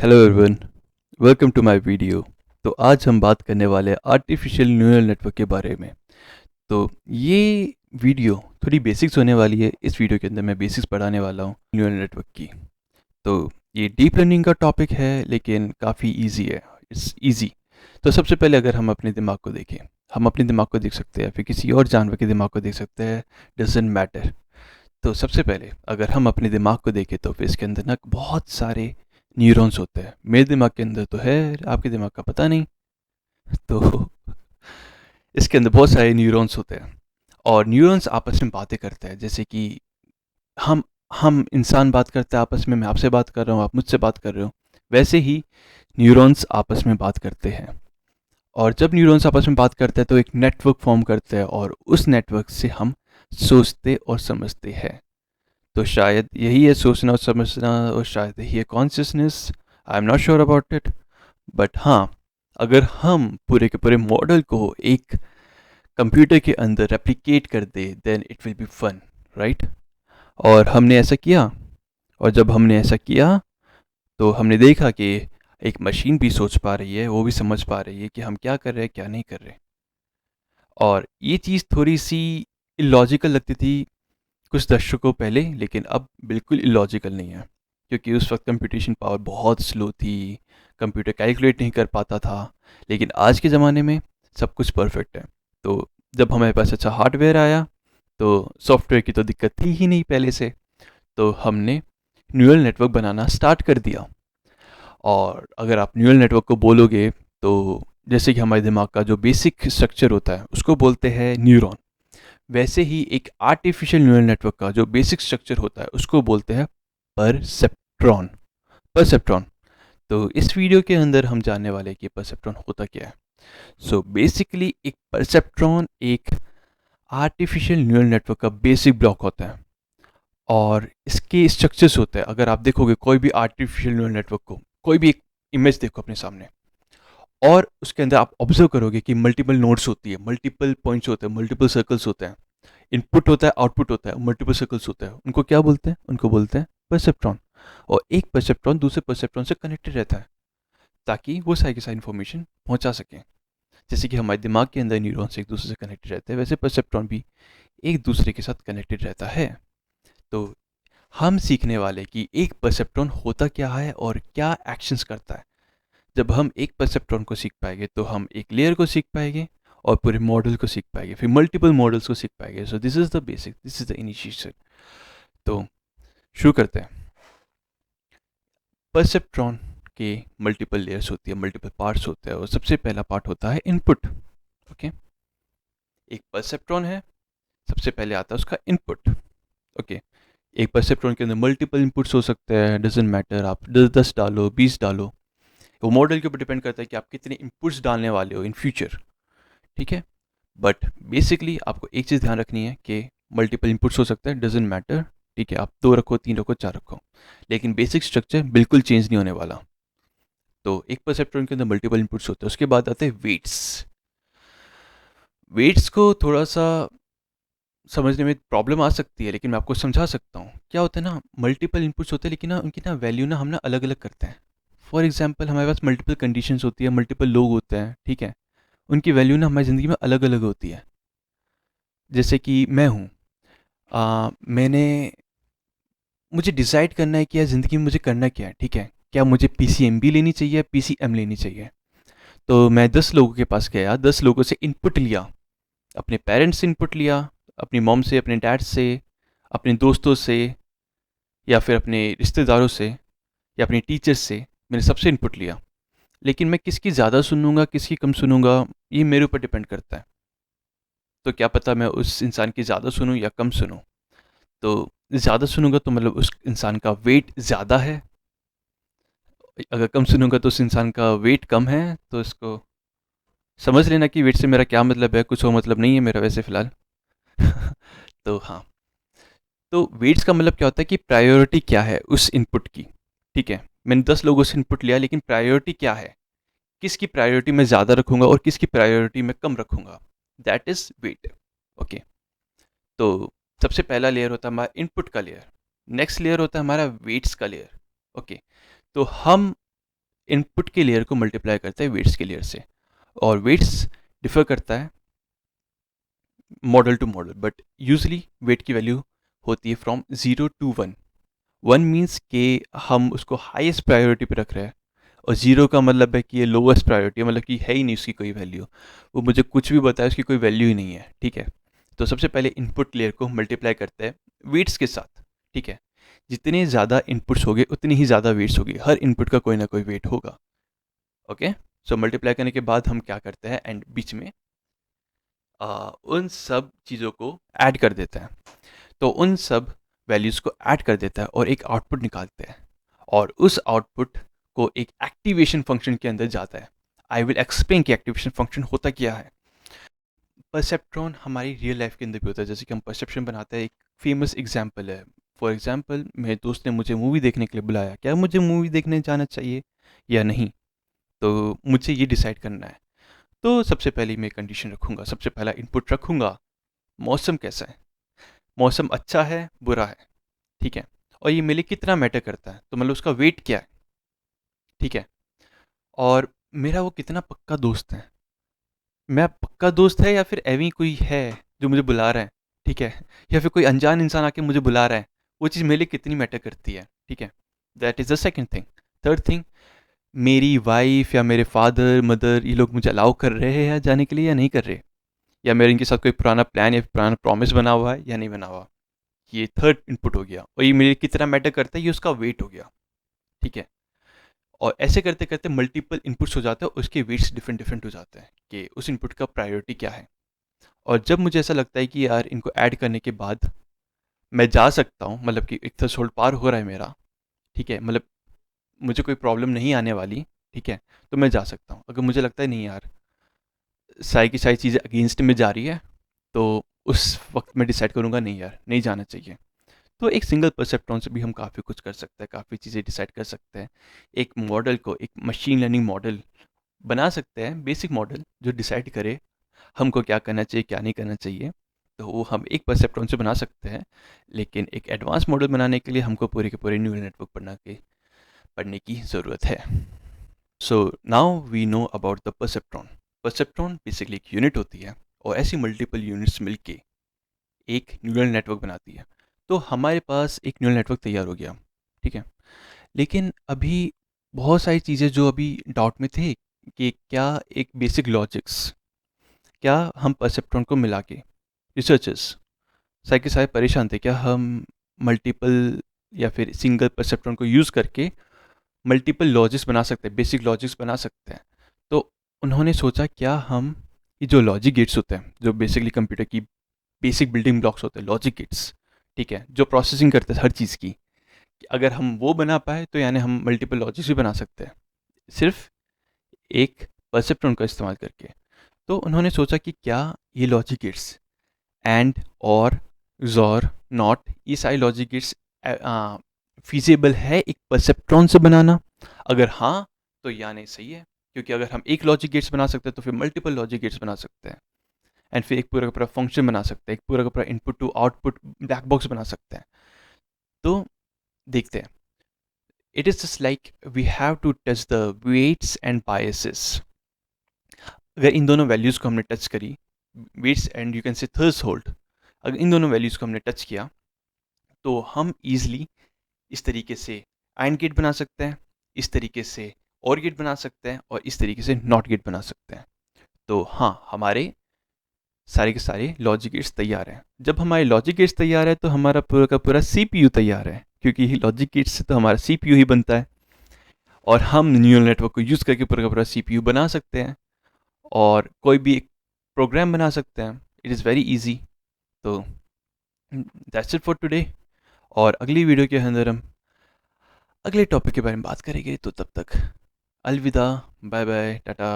Hello everyone, welcome to my video. तो आज हम बात करने वाले हैं आर्टिफिशियल न्यूरल नेटवर्क के बारे में। तो ये वीडियो थोड़ी बेसिक्स होने वाली है। इस वीडियो के अंदर मैं बेसिक्स पढ़ाने वाला हूँ न्यूरल नेटवर्क की। तो ये डीप लर्निंग का टॉपिक है लेकिन काफ़ी इजी है, इट्स इजी। तो सबसे पहले अगर हम अपने दिमाग को देखें, हम अपने दिमाग को देख सकते हैं, फिर किसी और जानवर के दिमाग को देख सकते हैं, डजेंट मैटर। तो सबसे पहले अगर हम अपने दिमाग को देखें तो फिर इसके अंदर ना बहुत सारे न्यूरॉन्स होते हैं। मेरे दिमाग के अंदर तो है, आपके दिमाग का पता नहीं। तो इसके अंदर बहुत सारे न्यूरॉन्स होते हैं और न्यूरॉन्स आपस में बातें करते हैं। जैसे कि हम हम इंसान बात करते हैं आपस में, मैं आपसे बात कर रहा हूँ, आप मुझसे बात कर रहे हो। वैसे ही न्यूरॉन्स आपस में बात करते हैं। और जब न्यूरॉन्स आपस में बात करते हैं तो एक नेटवर्क फॉर्म करते हैं और उस नेटवर्क से हम सोचते और समझते हैं। तो शायद यही है सोचना और समझना, और शायद यही है consciousness. I am not sure about it, but हाँ, अगर हम पूरे के पूरे मॉडल को एक कंप्यूटर के अंदर रेप्लिकेट कर दे then it will be fun, right. और हमने ऐसा किया, और जब हमने ऐसा किया तो हमने देखा कि एक मशीन भी सोच पा रही है, वो भी समझ पा रही है कि हम क्या कर रहे हैं क्या नहीं कर रहे। और ये चीज़ थोड़ी सी इलॉजिकल लगती थी कुछ दशकों पहले, लेकिन अब बिल्कुल इलॉजिकल नहीं है, क्योंकि उस वक्त कंप्यूटेशन पावर बहुत स्लो थी, कंप्यूटर कैलकुलेट नहीं कर पाता था। लेकिन आज के ज़माने में सब कुछ परफेक्ट है। तो जब हमारे पास अच्छा हार्डवेयर आया तो सॉफ्टवेयर की तो दिक्कत थी ही नहीं पहले से, तो हमने न्यूरल नेटवर्क बनाना स्टार्ट कर दिया। और अगर आप न्यूरल नेटवर्क को बोलोगे तो जैसे कि हमारे दिमाग का जो बेसिक स्ट्रक्चर होता है उसको बोलते हैं न्यूरॉन, वैसे ही एक आर्टिफिशियल न्यूरल नेटवर्क का जो बेसिक स्ट्रक्चर होता है उसको बोलते हैं परसेप्ट्रॉन। परसेप्ट्रॉन। तो इस वीडियो के अंदर हम जानने वाले हैं कि परसेप्ट्रॉन होता क्या है। सो बेसिकली एक परसेप्ट्रॉन एक आर्टिफिशियल न्यूरल नेटवर्क का बेसिक ब्लॉक होता है और इसके स्ट्रक्चर्स होते हैं। अगर आप देखोगे कोई भी आर्टिफिशियल न्यूरल नेटवर्क को, कोई भी एक इमेज देखो अपने सामने और उसके अंदर आप ऑब्जर्व करोगे कि मल्टीपल नोड्स होती है, मल्टीपल पॉइंट्स होते हैं, मल्टीपल सर्कल्स होते हैं, इनपुट होता है, आउटपुट होता है, मल्टीपल सर्कल्स होते हैं। उनको क्या बोलते हैं? उनको बोलते हैं परसेप्ट्रॉन। और एक परसेप्ट्रॉन दूसरे परसेप्ट्रॉन से कनेक्टेड रहता है ताकि वो सारी की सारी इन्फॉर्मेशन पहुंचा सके। जैसे कि हमारे दिमाग के अंदर न्यूरॉन्स एक दूसरे से कनेक्टेड रहते हैं, वैसे परसेप्ट्रॉन भी एक दूसरे के साथ कनेक्टेड रहता है। तो हम सीखने वाले कि एक परसेप्ट्रॉन होता क्या है और क्या एक्शंस करता है। जब हम एक परसेप्ट्रॉन को सीख पाएंगे तो हम एक लेयर को सीख पाएंगे और पूरे मॉडल को सीख पाएंगे, फिर मल्टीपल मॉडल्स को सीख पाएंगे। So this is the basic, this is the initiation. तो शुरू करते हैं। परसेप्ट्रॉन के मल्टीपल लेयर्स होती है, मल्टीपल पार्ट्स होते हैं, और सबसे पहला पार्ट होता है इनपुट। ओके, एक परसेप्ट्रॉन है, सबसे पहले आता है उसका इनपुट। ओके, एक परसेप्ट्रॉन के अंदर मल्टीपल इनपुट्स हो सकते हैं, डजेंट मैटर, आप 10 डालो 20 डालो, वो मॉडल के ऊपर डिपेंड करता है कि आप कितने इनपुट्स डालने वाले हो इन फ्यूचर। ठीक है, बट बेसिकली आपको एक चीज़ ध्यान रखनी है कि मल्टीपल इनपुट्स हो सकते हैं, डजेंट मैटर। ठीक है, आप 2 रखो, 3 रखो, 4 रखो, लेकिन बेसिक स्ट्रक्चर बिल्कुल चेंज नहीं होने वाला। तो एक परसेप्ट्रॉन के अंदर मल्टीपल इनपुट्स होते हैं। उसके बाद आते हैं वेट्स। वेट्स को थोड़ा सा समझने में प्रॉब्लम आ सकती है, लेकिन मैं आपको समझा सकता हूँ। क्या होता है ना, मल्टीपल इनपुट्स होते हैं लेकिन ना उनकी ना वैल्यू ना हम ना अलग अलग करते हैं। फॉर एग्जाम्पल हमारे पास मल्टीपल कंडीशंस होती है, मल्टीपल लोग होते हैं, ठीक है, उनकी वैल्यू ना हमारी ज़िंदगी में अलग अलग होती है। जैसे कि मैं हूँ, मैंने मुझे डिसाइड करना है कि यार ज़िंदगी में मुझे करना क्या है। ठीक है, क्या मुझे पीसीएमबी लेनी चाहिए, पीसीएम लेनी चाहिए। तो मैं 10 लोगों के पास गया, 10 लोगों से इनपुट लिया, अपने पेरेंट्स से इनपुट लिया, अपनी मॉम से, अपने डैड से, अपने दोस्तों से, या फिर अपने रिश्तेदारों से, या अपने टीचर्स से, मैंने सबसे इनपुट लिया। लेकिन मैं किसकी ज़्यादा सुनूंगा, किसकी कम सुनूंगा, ये मेरे ऊपर डिपेंड करता है। तो क्या पता मैं उस इंसान की ज़्यादा सुनूं या कम सुनूं। तो ज़्यादा सुनूंगा तो मतलब उस इंसान का वेट ज़्यादा है, अगर कम सुनूंगा तो उस इंसान का वेट कम है। तो इसको समझ लेना कि वेट से मेरा क्या मतलब है, कुछ और मतलब नहीं है मेरा वैसे फ़िलहाल। तो हाँ, तो वेट्स का मतलब क्या होता है कि प्रायोरिटी क्या है उस इनपुट की। ठीक है, मैंने 10 लोगों से इनपुट लिया, लेकिन प्रायोरिटी क्या है, किसकी प्रायोरिटी मैं ज़्यादा रखूंगा और किसकी प्रायोरिटी मैं कम रखूंगा, दैट इज़ वेट। ओके, तो सबसे पहला लेयर होता है हमारा इनपुट का लेयर। नेक्स्ट लेयर होता है हमारा वेट्स का लेयर। ओके, तो हम इनपुट के लेयर को मल्टीप्लाई करता है वेट्स के लेयर से, और वेट्स डिफर करता है model to model, but usually weight की वैल्यू होती है फ्रॉम 0 to 1। 1 मीन्स कि हम उसको हाईएस्ट प्रायोरिटी पे रख रहे हैं, और 0 का मतलब है कि ये लोवेस्ट प्रायोरिटी है, मतलब कि है ही नहीं उसकी कोई वैल्यू, वो मुझे कुछ भी बताए उसकी कोई वैल्यू ही नहीं है, ठीक है। तो सबसे पहले इनपुट लेयर को मल्टीप्लाई करते हैं वेट्स के साथ, ठीक है। जितने ज़्यादा इनपुट्स होंगे उतनी ही ज़्यादा वेट्स होगी, हर इनपुट का कोई ना कोई वेट होगा, ओके। सो मल्टीप्लाई करने के बाद हम क्या करते हैं, एंड बीच में उन सब चीज़ों को ऐड कर देते हैं। तो उन सब वैल्यूज़ को ऐड कर देता है और एक आउटपुट निकालते हैं, और उस आउटपुट को एक एक्टिवेशन फंक्शन के अंदर जाता है। आई विल एक्सप्लेन कि एक्टिवेशन फंक्शन होता क्या है। परसेप्ट्रॉन हमारी रियल लाइफ के अंदर भी होता है, जैसे कि हम परसेप्शन बनाते हैं। एक फेमस एग्जाम्पल है, फॉर एग्जाम्पल मेरे दोस्त ने मुझे मूवी देखने के लिए बुलाया, क्या मुझे मूवी देखने जाना चाहिए या नहीं, तो मुझे ये डिसाइड करना है। तो सबसे पहले मैं कंडीशन रखूँगा, सबसे पहला इनपुट रखूँगा, मौसम कैसा है, मौसम अच्छा है बुरा है, ठीक है, और ये मेरे लिए कितना मैटर करता है, तो मतलब उसका वेट क्या है, ठीक है, और मेरा वो कितना पक्का दोस्त है, मैं पक्का दोस्त है या फिर एवी कोई है जो मुझे बुला रहा है, ठीक है, या फिर कोई अनजान इंसान आके मुझे बुला रहा है, वो चीज़ मेरे लिए कितनी मैटर करती है, ठीक है। That is the second thing. Third thing, मेरी वाइफ या मेरे फादर मदर ये लोग मुझे अलाउ कर रहे हैं या जाने के लिए या नहीं कर रहे, या मेरे इनके साथ कोई पुराना प्लान या पुराना प्रॉमिस बना हुआ है या नहीं बना हुआ। ये थर्ड इनपुट हो गया, और ये मेरे कितना मैटर करता है ये उसका वेट हो गया, ठीक है। और ऐसे करते करते मल्टीपल इनपुट्स हो जाते हैं, उसके वेट्स डिफरेंट डिफरेंट हो जाते हैं कि उस इनपुट का प्रायोरिटी क्या है। और जब मुझे ऐसा लगता है कि यार इनको ऐड करने के बाद मैं जा सकता हूँ, मतलब कि एक थ्रेशोल्ड पार हो रहा है मेरा, ठीक है, मतलब मुझे कोई प्रॉब्लम नहीं आने वाली, ठीक है, तो मैं जा सकता हूँ। अगर मुझे लगता है नहीं यार सारी की सारी चीज़ें अगेंस्ट में जा रही है, तो उस वक्त मैं डिसाइड करूँगा नहीं यार नहीं जाना चाहिए। तो एक सिंगल परसेप्ट्रॉन से भी हम काफ़ी कुछ कर सकते हैं, काफ़ी चीज़ें डिसाइड कर सकते हैं। एक मॉडल को, एक मशीन लर्निंग मॉडल बना सकते हैं, बेसिक मॉडल जो डिसाइड करे हमको क्या करना चाहिए क्या नहीं करना चाहिए, तो वो हम एक परसेप्ट्रॉन से बना सकते हैं। लेकिन एक एडवांस मॉडल बनाने के लिए हमको पूरे के पूरे न्यूरल नेटवर्क पढ़ने की ज़रूरत है। So now we know about the perceptron. Perceptron basically एक यूनिट होती है, और ऐसी मल्टीपल यूनिट्स मिलके एक न्यूरल नेटवर्क बनाती है। तो हमारे पास एक न्यूरल नेटवर्क तैयार हो गया, ठीक है। लेकिन अभी बहुत सारी चीज़ें जो अभी डाउट में थे कि क्या एक बेसिक लॉजिक्स, क्या हम परसेप्ट्रॉन को मिला के, रिसर्चर्स सारे के सारे परेशान थे, क्या हम मल्टीपल या फिर सिंगल परसेप्ट्रॉन को यूज़ करके मल्टीपल लॉजिक्स बना सकते हैं, बेसिक लॉजिक्स बना सकते हैं। तो उन्होंने सोचा क्या हम ये जो लॉजिक गेट्स होते हैं, जो बेसिकली कंप्यूटर की बेसिक बिल्डिंग ब्लॉक्स होते हैं, लॉजिक गेट्स, ठीक है, जो प्रोसेसिंग करते हैं हर चीज़ की, कि अगर हम वो बना पाए तो यानी हम मल्टीपल लॉजिक्स भी बना सकते हैं सिर्फ एक परसेप्ट्रॉन का इस्तेमाल करके। तो उन्होंने सोचा कि क्या ये लॉजिक गेट्स एंड और ज़ोर नॉट, ये सारे लॉजिक गेट्स फीजिबल है एक परसेप्ट्रॉन से बनाना। अगर हाँ तो यानी सही है, क्योंकि अगर हम एक लॉजिक गेट्स बना सकते हैं तो फिर मल्टीपल लॉजिक गेट्स बना सकते हैं, एंड फिर एक पूरा का पूरा फंक्शन बना सकते हैं, एक पूरा का पूरा input to output black box बना सकते हैं। तो देखते हैं। It is just like we have to touch the weights and biases. अगर इन दोनों वैल्यूज़ को हमने टच करी, weights and you can say threshold, अगर इन दोनों वैल्यूज़ को हमने टच किया तो हम ईजिली इस तरीके से AND गेट बना सकते हैं, इस तरीके से OR गेट बना सकते हैं, और इस तरीके से NOT गेट बना सकते हैं। तो हाँ, हमारे सारे के सारे लॉजिक गेट्स तैयार हैं। जब हमारे लॉजिक गेट्स तैयार है तो हमारा पूरा का पूरा CPU तैयार है, क्योंकि लॉजिक गेट्स से तो हमारा CPU ही बनता है, और हम न्यूरल नेटवर्क को यूज़ करके पूरा का पूरा CPU बना सकते हैं, और कोई भी एक प्रोग्राम बना सकते हैं। It is very easy. तो दैट्स इट फॉर टुडे, और अगली वीडियो के अंदर हम अगले टॉपिक के बारे में बात करेंगे। तो तब तक अलविदा, बाय बाय, टाटा।